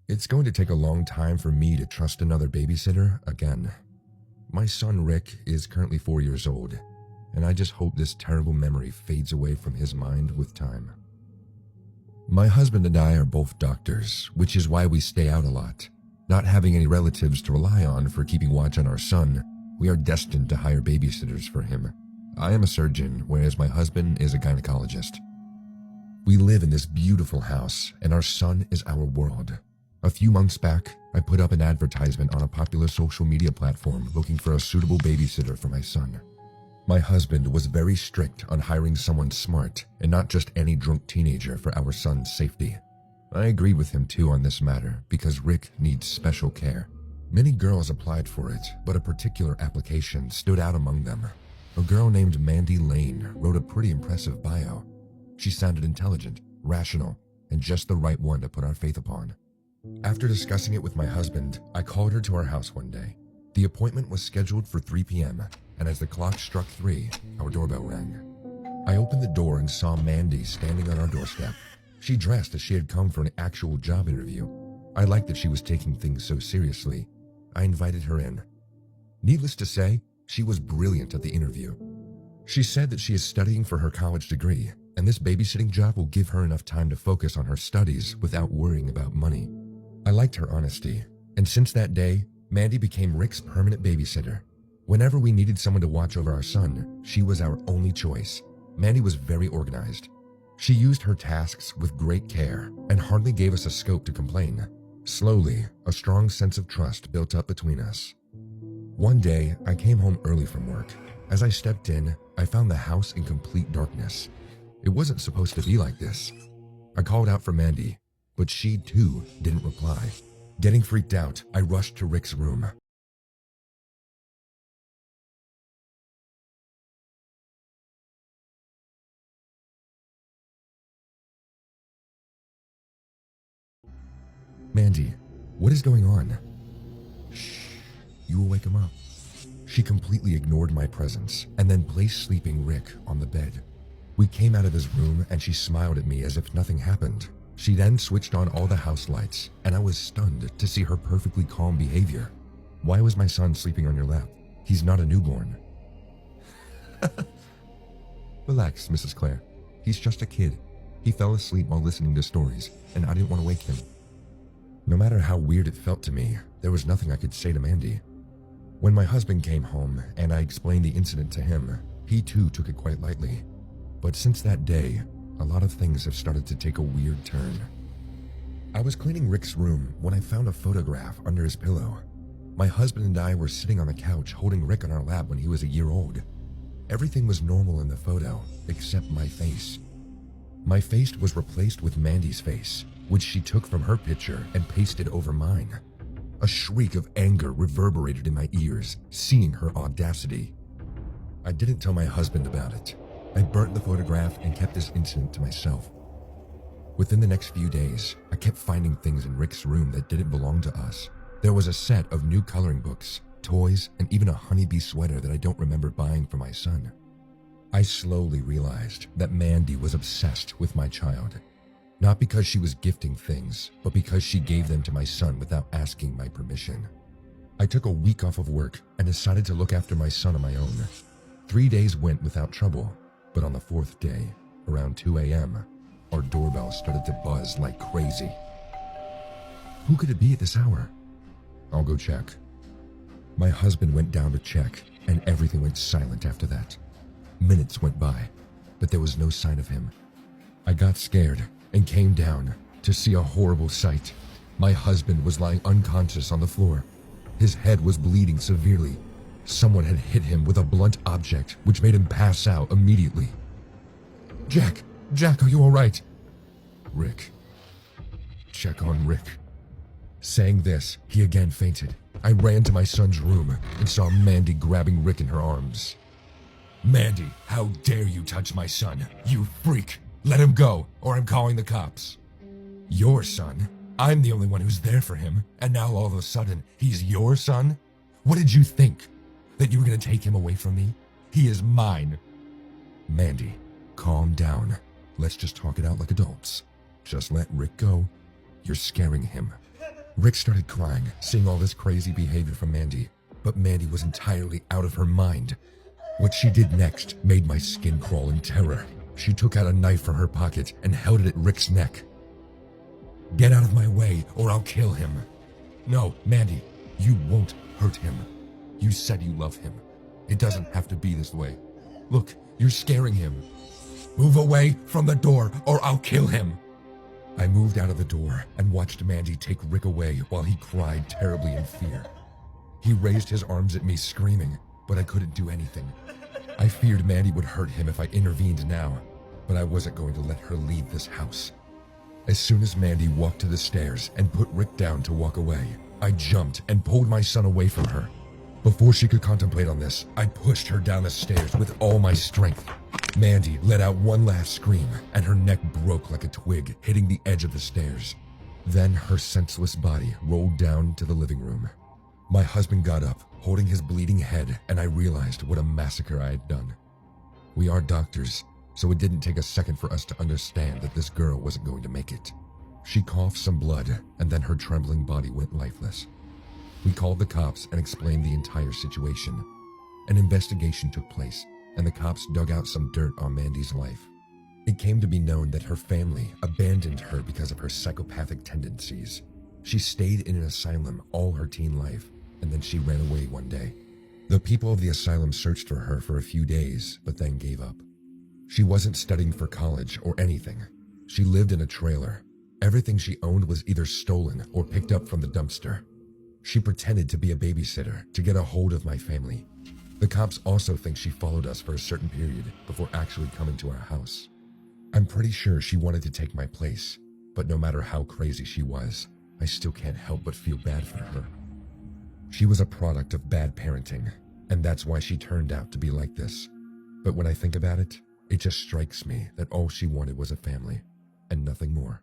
It's going to take a long time for me to trust another babysitter again. My son Rick is currently 4 years old, and I just hope this terrible memory fades away from his mind with time. My husband and I are both doctors, which is why we stay out a lot. Not having any relatives to rely on for keeping watch on our son, we are destined to hire babysitters for him. I am a surgeon, whereas my husband is a gynecologist. We live in this beautiful house, and our son is our world. A few months back, I put up an advertisement on a popular social media platform looking for a suitable babysitter for my son. My husband was very strict on hiring someone smart and not just any drunk teenager for our son's safety. I agreed with him too on this matter because Rick needs special care. Many girls applied for it, but a particular application stood out among them. A girl named Mandy Lane wrote a pretty impressive bio. She sounded intelligent, rational, and just the right one to put our faith upon. After discussing it with my husband, I called her to our house one day. The appointment was scheduled for 3 p.m., and as the clock struck 3, our doorbell rang. I opened the door and saw Mandy standing on our doorstep. She dressed as she had come for an actual job interview. I liked that she was taking things so seriously. I invited her in. Needless to say, she was brilliant at the interview. She said that she is studying for her college degree, and this babysitting job will give her enough time to focus on her studies without worrying about money. I liked her honesty, and since that day, Mandy became Rick's permanent babysitter. Whenever we needed someone to watch over our son, she was our only choice. Mandy was very organized. She used her tasks with great care and hardly gave us a scope to complain. Slowly, a strong sense of trust built up between us. One day, I came home early from work. As I stepped in, I found the house in complete darkness. It wasn't supposed to be like this. I called out for Mandy, but she too didn't reply. Getting freaked out, I rushed to Rick's room. Mandy, what is going on? Shh, you will wake him up. She completely ignored my presence and then placed sleeping Rick on the bed. We came out of his room and she smiled at me as if nothing happened. She then switched on all the house lights and I was stunned to see her perfectly calm behavior. Why was my son sleeping on your lap? He's not a newborn. Relax, Mrs. Claire. He's just a kid. He fell asleep while listening to stories and I didn't want to wake him. No matter how weird it felt to me, there was nothing I could say to Mandy. When my husband came home and I explained the incident to him, he too took it quite lightly. But since that day, a lot of things have started to take a weird turn. I was cleaning Rick's room when I found a photograph under his pillow. My husband and I were sitting on the couch holding Rick on our lap when he was a year old. Everything was normal in the photo, except my face. My face was replaced with Mandy's face, which she took from her picture and pasted over mine. A shriek of anger reverberated in my ears, seeing her audacity. I didn't tell my husband about it. I burnt the photograph and kept this incident to myself. Within the next few days, I kept finding things in Rick's room that didn't belong to us. There was a set of new coloring books, toys, and even a honeybee sweater that I don't remember buying for my son. I slowly realized that Mandy was obsessed with my child. Not because she was gifting things, but because she gave them to my son without asking my permission. I took a week off of work and decided to look after my son on my own. 3 days went without trouble, but on the 4th day, around 2 a.m., our doorbell started to buzz like crazy. Who could it be at this hour? I'll go check. My husband went down to check, and everything went silent after that. Minutes went by, but there was no sign of him. I got scared and came down to see a horrible sight. My husband was lying unconscious on the floor. His head was bleeding severely. Someone had hit him with a blunt object, which made him pass out immediately. Jack, are you all right? Rick. Check on Rick. Saying this, he again fainted. I ran to my son's room and saw Mandy grabbing Rick in her arms. Mandy, how dare you touch my son, you freak! Let him go, or I'm calling the cops. Your son? I'm the only one who's there for him, and now all of a sudden, he's your son? What did you think? That you were gonna take him away from me? He is mine. Mandy, calm down. Let's just talk it out like adults. Just let Rick go. You're scaring him. Rick started crying, seeing all this crazy behavior from Mandy, but Mandy was entirely out of her mind. What she did next made my skin crawl in terror. She took out a knife from her pocket and held it at Rick's neck. "Get out of my way or I'll kill him." "No, Mandy, you won't hurt him. You said you love him. It doesn't have to be this way. Look, you're scaring him. Move away from the door or I'll kill him." I moved out of the door and watched Mandy take Rick away while he cried terribly in fear. He raised his arms at me screaming, but I couldn't do anything. I feared Mandy would hurt him if I intervened now, but I wasn't going to let her leave this house. As soon as Mandy walked to the stairs and put Rick down to walk away, I jumped and pulled my son away from her. Before she could contemplate on this, I pushed her down the stairs with all my strength. Mandy let out one last scream, and her neck broke like a twig, hitting the edge of the stairs. Then her senseless body rolled down to the living room. My husband got up, holding his bleeding head, and I realized what a massacre I had done. We are doctors, so it didn't take a second for us to understand that this girl wasn't going to make it. She coughed some blood, and then her trembling body went lifeless. We called the cops and explained the entire situation. An investigation took place, and the cops dug out some dirt on Mandy's life. It came to be known that her family abandoned her because of her psychopathic tendencies. She stayed in an asylum all her teen life, and then she ran away one day. The people of the asylum searched for her for a few days, but then gave up. She wasn't studying for college or anything. She lived in a trailer. Everything she owned was either stolen or picked up from the dumpster. She pretended to be a babysitter to get a hold of my family. The cops also think she followed us for a certain period before actually coming to our house. I'm pretty sure she wanted to take my place, but no matter how crazy she was, I still can't help but feel bad for her. She was a product of bad parenting, and that's why she turned out to be like this. But when I think about it, it just strikes me that all she wanted was a family, and nothing more.